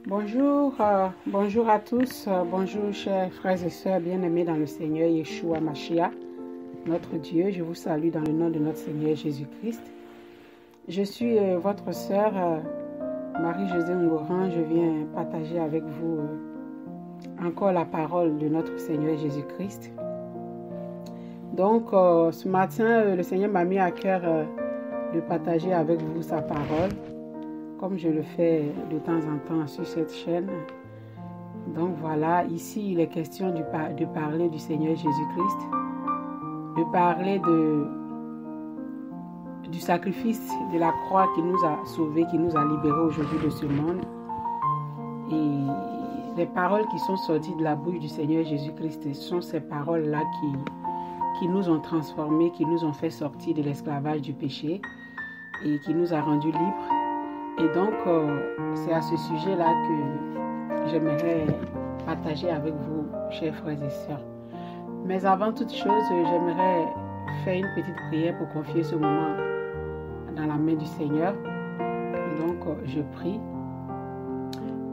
Bonjour à tous, bonjour chers frères et sœurs bien-aimés dans le Seigneur Yeshua Mashiach, notre Dieu. Je vous salue dans le nom de notre Seigneur Jésus-Christ. Je suis votre sœur Marie-Josée Ngoran. Je viens partager avec vous encore la parole de notre Seigneur Jésus-Christ. Donc ce matin, le Seigneur m'a mis à cœur de partager avec vous sa parole, comme je le fais de temps en temps sur cette chaîne. Donc voilà, ici il est question de parler du Seigneur Jésus-Christ, de parler du sacrifice de la croix qui nous a sauvés, qui nous a libérés aujourd'hui de ce monde. Et les paroles qui sont sorties de la bouche du Seigneur Jésus-Christ sont ces paroles-là qui nous ont transformés, qui nous ont fait sortir de l'esclavage du péché et qui nous a rendus libres. Et donc, c'est à ce sujet-là que j'aimerais partager avec vous, chers frères et sœurs. Mais avant toute chose, j'aimerais faire une petite prière pour confier ce moment dans la main du Seigneur. Donc, je prie.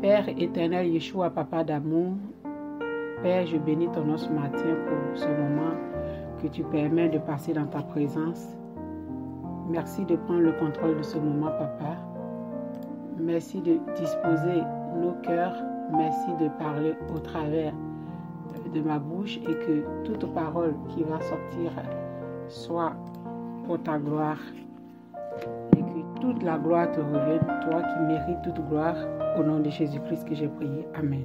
Père éternel, Yeshua, Papa d'amour, Père, je bénis ton nom ce matin pour ce moment que tu permets de passer dans ta présence. Merci de prendre le contrôle de ce moment, Papa. Merci de disposer nos cœurs. Merci de parler au travers de ma bouche et que toute parole qui va sortir soit pour ta gloire et que toute la gloire te revienne, toi qui mérites toute gloire, au nom de Jésus-Christ que j'ai prié. Amen.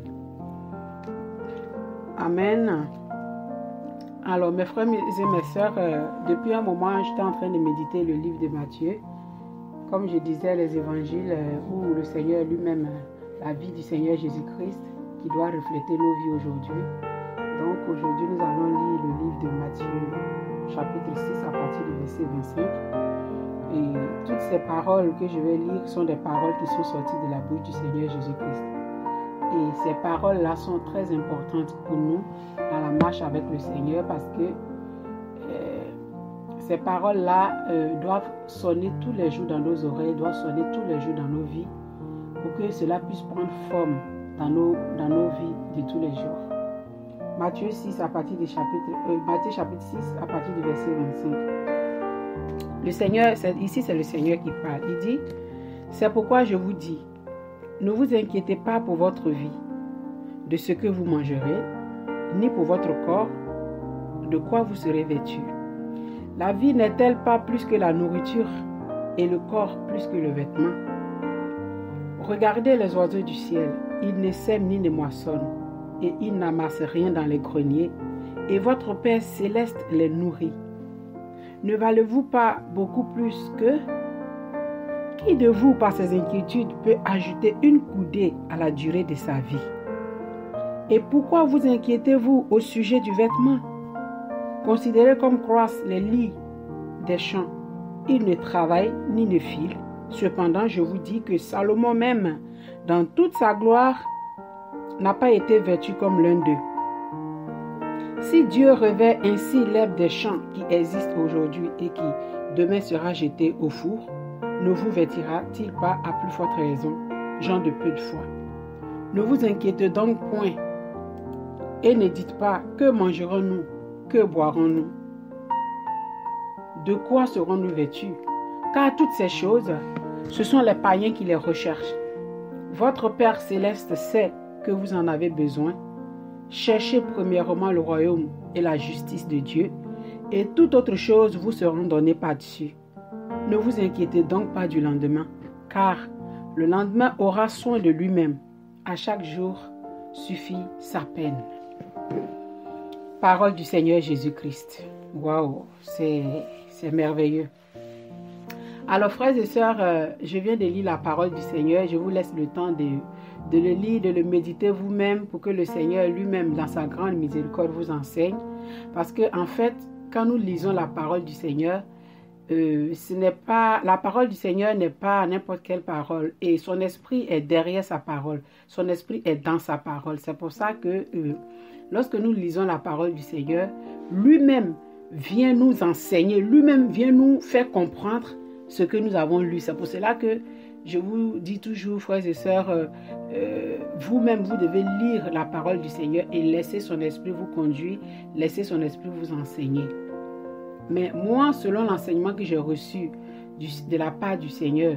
Amen. Alors mes frères et mes sœurs, depuis un moment, j'étais en train de méditer le livre de Matthieu. Comme je disais, les évangiles où le Seigneur lui-même, la vie du Seigneur Jésus-Christ qui doit refléter nos vies aujourd'hui. Donc aujourd'hui, nous allons lire le livre de Matthieu, chapitre 6 à partir du verset 25. Et toutes ces paroles que je vais lire sont des paroles qui sont sorties de la bouche du Seigneur Jésus-Christ. Et ces paroles-là sont très importantes pour nous dans la marche avec le Seigneur parce que ces paroles-là doivent sonner tous les jours dans nos oreilles, doivent sonner tous les jours dans nos vies pour que cela puisse prendre forme dans nos vies de tous les jours. Matthieu 6 à partir du Matthieu chapitre 6 à partir du verset 25. Le Seigneur, ici c'est le Seigneur qui parle. Il dit, c'est pourquoi je vous dis, ne vous inquiétez pas pour votre vie, de ce que vous mangerez, ni pour votre corps, de quoi vous serez vêtus. La vie n'est-elle pas plus que la nourriture et le corps plus que le vêtement? Regardez les oiseaux du ciel, ils ne sèment ni ne moissonnent, et ils n'amassent rien dans les greniers, et votre Père céleste les nourrit. Ne valez-vous pas beaucoup plus qu'eux? Qui de vous, par ses inquiétudes, peut ajouter une coudée à la durée de sa vie? Et pourquoi vous inquiétez-vous au sujet du vêtement? Considérez comme croissent les lys des champs. Ils ne travaillent ni ne filent. Cependant, je vous dis que Salomon même, dans toute sa gloire, n'a pas été vêtu comme l'un d'eux. Si Dieu revêt ainsi l'herbe des champs qui existe aujourd'hui et qui demain sera jetée au four, ne vous vêtira-t-il pas à plus forte raison, gens de peu de foi? Ne vous inquiétez donc point et ne dites pas que mangerons-nous, que boirons-nous, de quoi serons-nous vêtus? Car toutes ces choses, ce sont les païens qui les recherchent. Votre Père céleste sait que vous en avez besoin. Cherchez premièrement le royaume et la justice de Dieu, et toute autre chose vous seront données par-dessus. Ne vous inquiétez donc pas du lendemain, car le lendemain aura soin de lui-même. À chaque jour suffit sa peine. Parole du Seigneur Jésus-Christ. Waouh, c'est merveilleux. Alors frères et sœurs, je viens de lire la parole du Seigneur. Je vous laisse le temps de le lire, de le méditer vous-même pour que le Seigneur lui-même, dans sa grande miséricorde, vous enseigne. Parce que en fait, quand nous lisons la parole du Seigneur, la parole du Seigneur n'est pas n'importe quelle parole. Et son esprit est derrière sa parole. Son esprit est dans sa parole. C'est pour ça que lorsque nous lisons la parole du Seigneur, lui-même vient nous enseigner, lui-même vient nous faire comprendre ce que nous avons lu. C'est pour cela que je vous dis toujours, frères et sœurs, vous-même, vous devez lire la parole du Seigneur et laisser son esprit vous conduire, laisser son esprit vous enseigner. Mais moi, selon l'enseignement que j'ai reçu de la part du Seigneur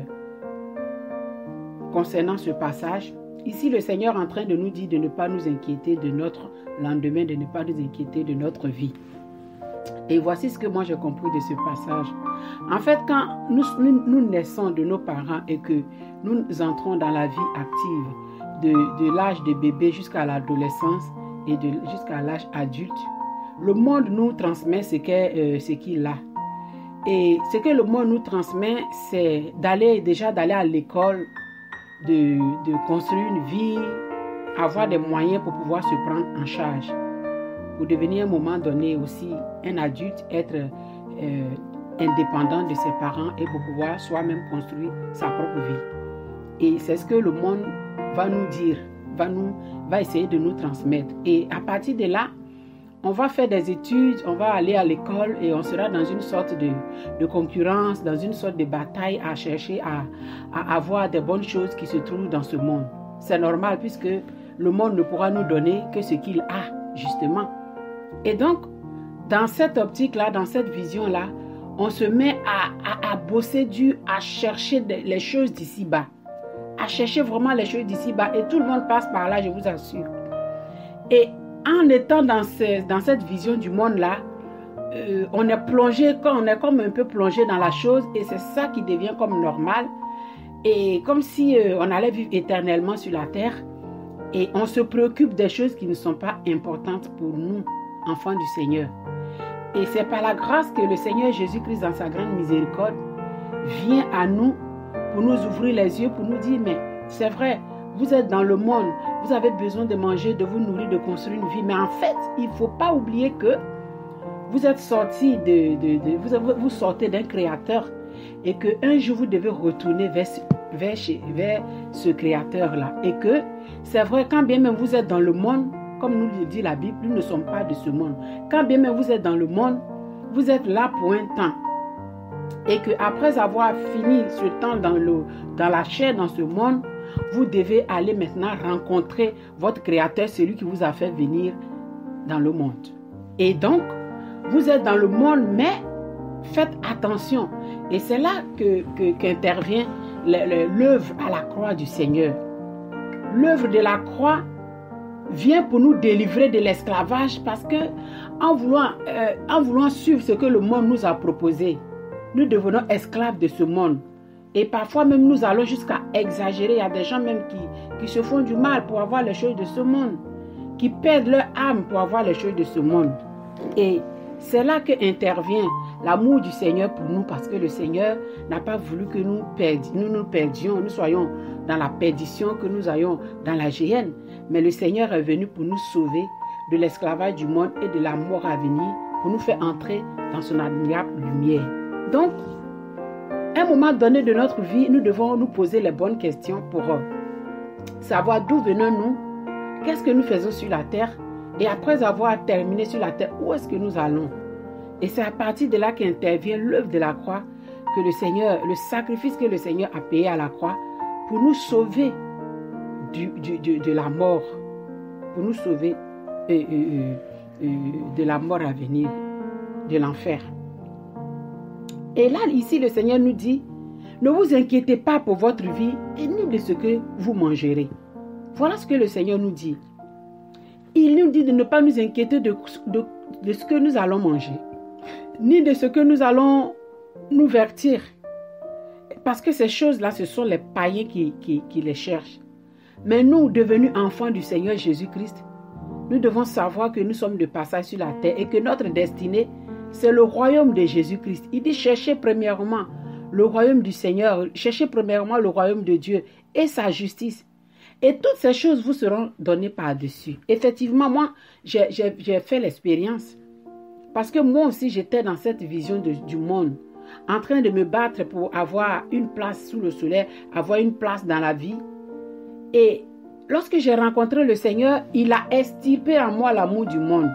concernant ce passage, ici le Seigneur est en train de nous dire de ne pas nous inquiéter de notre lendemain, de ne pas nous inquiéter de notre vie. Et voici ce que moi j'ai compris de ce passage. En fait, quand nous naissons de nos parents et que nous entrons dans la vie active, de l'âge de bébé jusqu'à l'adolescence et jusqu'à l'âge adulte, le monde nous transmet ce qu'il a. Et ce que le monde nous transmet, c'est d'aller à l'école, de construire une vie, avoir des moyens pour pouvoir se prendre en charge. Pour devenir à un moment donné aussi un adulte, être indépendant de ses parents et pour pouvoir soi-même construire sa propre vie. Et c'est ce que le monde va nous dire, va essayer de nous transmettre. Et à partir de là, on va faire des études, on va aller à l'école et on sera dans une sorte de concurrence, dans une sorte de bataille à chercher à avoir des bonnes choses qui se trouvent dans ce monde. C'est normal puisque le monde ne pourra nous donner que ce qu'il a, justement. Et donc, dans cette optique-là, dans cette vision-là, on se met à bosser dur, à chercher les choses d'ici-bas. À chercher vraiment les choses d'ici-bas. Et tout le monde passe par là, je vous assure. Et en étant dans cette vision du monde-là, on est comme un peu plongé dans la chose et c'est ça qui devient comme normal. Et comme si on allait vivre éternellement sur la terre et on se préoccupe des choses qui ne sont pas importantes pour nous, enfants du Seigneur. Et c'est par la grâce que le Seigneur Jésus-Christ, dans sa grande miséricorde, vient à nous pour nous ouvrir les yeux, pour nous dire, mais c'est vrai, vous êtes dans le monde, vous avez besoin de manger, de vous nourrir, de construire une vie. Mais en fait, il ne faut pas oublier que vous êtes sortis vous sortez d'un créateur et qu'un jour vous devez retourner vers ce créateur-là. Et que c'est vrai, quand bien même vous êtes dans le monde, comme nous le dit la Bible, nous ne sommes pas de ce monde. Quand bien même vous êtes dans le monde, vous êtes là pour un temps. Et qu'après avoir fini ce temps dans la chair, dans ce monde, vous devez aller maintenant rencontrer votre Créateur, celui qui vous a fait venir dans le monde. Et donc, vous êtes dans le monde, mais faites attention. Et c'est là qu'intervient l'œuvre à la croix du Seigneur. L'œuvre de la croix vient pour nous délivrer de l'esclavage parce que en voulant suivre ce que le monde nous a proposé, nous devenons esclaves de ce monde. Et parfois même nous allons jusqu'à exagérer. Il y a des gens même qui se font du mal pour avoir les choses de ce monde, qui perdent leur âme pour avoir les choses de ce monde. Et c'est là qu'intervient l'amour du Seigneur pour nous, parce que le Seigneur n'a pas voulu que nous perdions, nous soyons dans la perdition, que nous ayons dans la géhenne. Mais le Seigneur est venu pour nous sauver de l'esclavage du monde et de la mort à venir, pour nous faire entrer dans son admirable lumière. Donc, à un moment donné de notre vie, nous devons nous poser les bonnes questions pour savoir d'où venons-nous, qu'est-ce que nous faisons sur la terre, et après avoir terminé sur la terre, où est-ce que nous allons? Et c'est à partir de là qu'intervient l'œuvre de la croix, que le sacrifice que le Seigneur a payé à la croix pour nous sauver de la mort, pour nous sauver de la mort à venir, de l'enfer. Et là, ici, le Seigneur nous dit, ne vous inquiétez pas pour votre vie et ni de ce que vous mangerez. Voilà ce que le Seigneur nous dit. Il nous dit de ne pas nous inquiéter de ce que nous allons manger, ni de ce que nous allons nous vertir. Parce que ces choses-là, ce sont les païens qui les cherchent. Mais nous, devenus enfants du Seigneur Jésus-Christ, nous devons savoir que nous sommes de passage sur la terre et que notre destinée, c'est le royaume de Jésus-Christ. Il dit, cherchez premièrement le royaume du Seigneur, cherchez premièrement le royaume de Dieu et sa justice. Et toutes ces choses vous seront données par-dessus. Effectivement, moi, j'ai fait l'expérience. Parce que moi aussi, j'étais dans cette vision du monde, en train de me battre pour avoir une place sous le soleil, avoir une place dans la vie. Et lorsque j'ai rencontré le Seigneur, il a extirpé en moi l'amour du monde.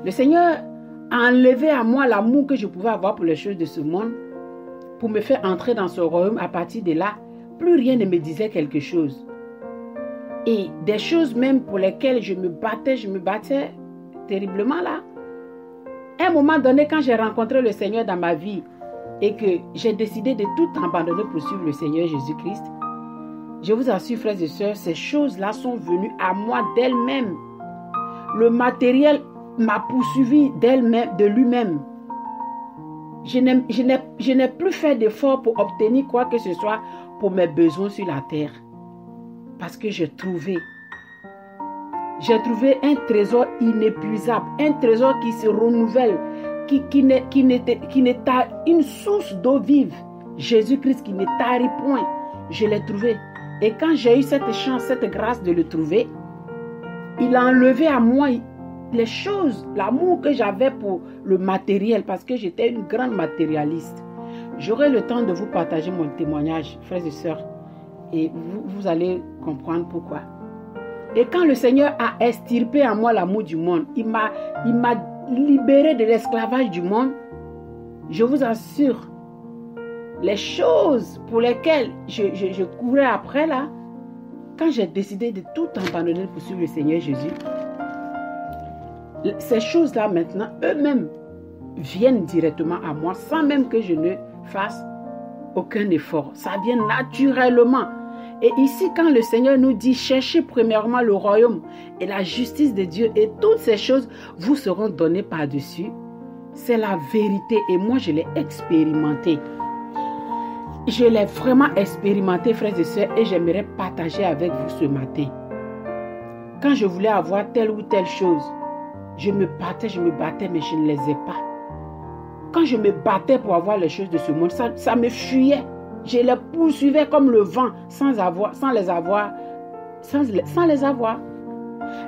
Le Seigneur a enlevé à moi l'amour que je pouvais avoir pour les choses de ce monde, pour me faire entrer dans ce royaume. À partir de là, plus rien ne me disait quelque chose. Et des choses même pour lesquelles je me battais terriblement là. À un moment donné, quand j'ai rencontré le Seigneur dans ma vie et que j'ai décidé de tout abandonner pour suivre le Seigneur Jésus-Christ, je vous assure, frères et sœurs, ces choses-là sont venues à moi d'elles-mêmes. Le matériel m'a poursuivi de lui-même. Je n'ai plus fait d'efforts pour obtenir quoi que ce soit pour mes besoins sur la terre. Parce que j'ai trouvé un trésor inépuisable, un trésor qui se renouvelle, qui n'est une source d'eau vive. Jésus-Christ qui ne tarit point. Je l'ai trouvé. Et quand j'ai eu cette chance, cette grâce de le trouver, il a enlevé à moi les choses, l'amour que j'avais pour le matériel, parce que j'étais une grande matérialiste. J'aurai le temps de vous partager mon témoignage, frères et sœurs, et vous allez comprendre pourquoi. Et quand le Seigneur a extirpé en moi l'amour du monde, il m'a libéré de l'esclavage du monde, je vous assure, les choses pour lesquelles je courais après là, quand j'ai décidé de tout abandonner pour suivre le Seigneur Jésus, ces choses-là maintenant, eux-mêmes, viennent directement à moi sans même que je ne fasse aucun effort. Ça vient naturellement. Et ici, quand le Seigneur nous dit, cherchez premièrement le royaume et la justice de Dieu et toutes ces choses vous seront données par-dessus, c'est la vérité et moi je l'ai expérimenté. Je l'ai vraiment expérimenté, frères et sœurs, et j'aimerais partager avec vous ce matin. Quand je voulais avoir telle ou telle chose, je me battais, mais je ne les ai pas. Quand je me battais pour avoir les choses de ce monde, ça me fuyait. Je les poursuivais comme le vent, sans les avoir.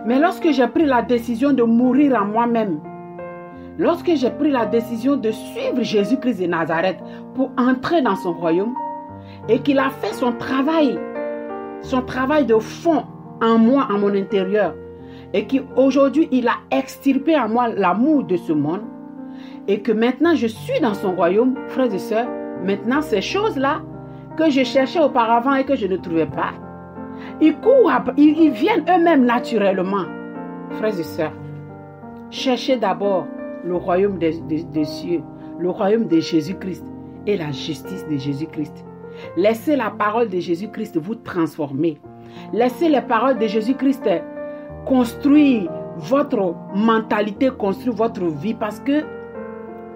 Mais lorsque j'ai pris la décision de mourir en moi-même, lorsque j'ai pris la décision de suivre Jésus-Christ de Nazareth pour entrer dans son royaume, et qu'il a fait son travail de fond en moi, en mon intérieur, et qu'aujourd'hui il a extirpé en moi l'amour de ce monde, et que maintenant je suis dans son royaume, frères et sœurs, maintenant ces choses-là que je cherchais auparavant et que je ne trouvais pas, ils viennent eux-mêmes naturellement. Frères et sœurs, cherchez d'abord le royaume des cieux, le royaume de Jésus-Christ et la justice de Jésus-Christ. Laissez la parole de Jésus-Christ vous transformer. Laissez les paroles de Jésus-Christ construire votre mentalité, construire votre vie, parce que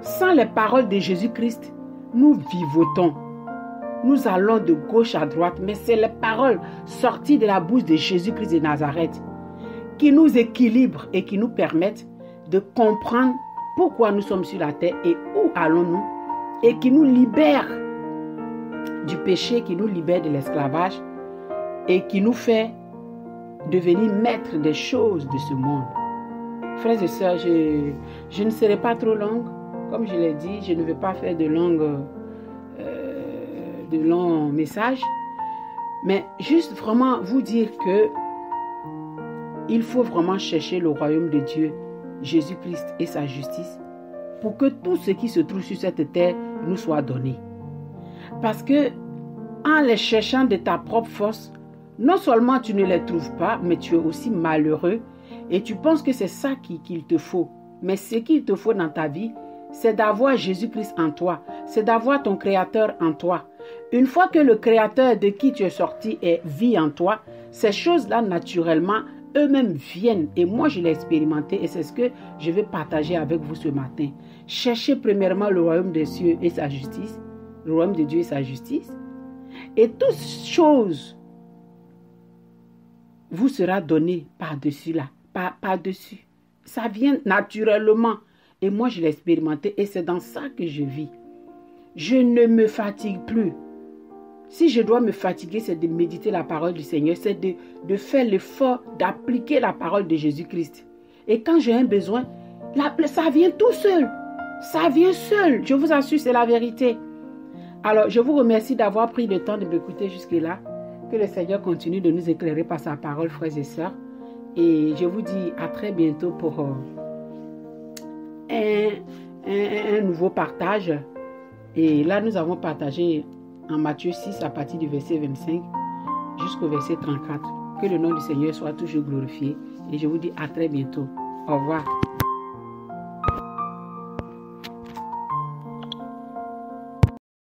sans les paroles de Jésus-Christ, nous vivotons. Nous allons de gauche à droite, mais c'est les paroles sorties de la bouche de Jésus-Christ de Nazareth qui nous équilibrent et qui nous permettent de comprendre pourquoi nous sommes sur la terre et où allons-nous, et qui nous libèrent du péché, qui nous libère de l'esclavage et qui nous fait devenir maîtres des choses de ce monde. Frères et sœurs, je ne serai pas trop longue. Comme je l'ai dit, je ne vais pas faire de longs messages, mais juste vraiment vous dire que il faut vraiment chercher le royaume de Dieu, Jésus-Christ et sa justice, pour que tout ce qui se trouve sur cette terre nous soit donné. Parce que en les cherchant de ta propre force, non seulement tu ne les trouves pas, mais tu es aussi malheureux et tu penses que c'est ça qu'il te faut. Mais ce qu'il te faut dans ta vie, c'est d'avoir Jésus-Christ en toi, c'est d'avoir ton Créateur en toi. Une fois que le Créateur de qui tu es sorti vit en toi, ces choses-là naturellement, eux-mêmes viennent. Et moi, je l'ai expérimenté et c'est ce que je vais partager avec vous ce matin. Cherchez premièrement le royaume des cieux et sa justice, le royaume de Dieu et sa justice, et toutes choses vous sera donné par-dessus là, par-dessus. Ça vient naturellement. Et moi, je l'ai expérimenté et c'est dans ça que je vis. Je ne me fatigue plus. Si je dois me fatiguer, c'est de méditer la parole du Seigneur, c'est de faire l'effort d'appliquer la parole de Jésus-Christ. Et quand j'ai un besoin, ça vient tout seul. Ça vient seul. Je vous assure, c'est la vérité. Alors, je vous remercie d'avoir pris le temps de m'écouter jusque-là. Que le Seigneur continue de nous éclairer par sa parole, frères et sœurs. Et je vous dis à très bientôt pour un nouveau partage. Et là, nous avons partagé en Matthieu 6 à partir du verset 25 jusqu'au verset 34. Que le nom du Seigneur soit toujours glorifié et je vous dis à très bientôt. Au revoir.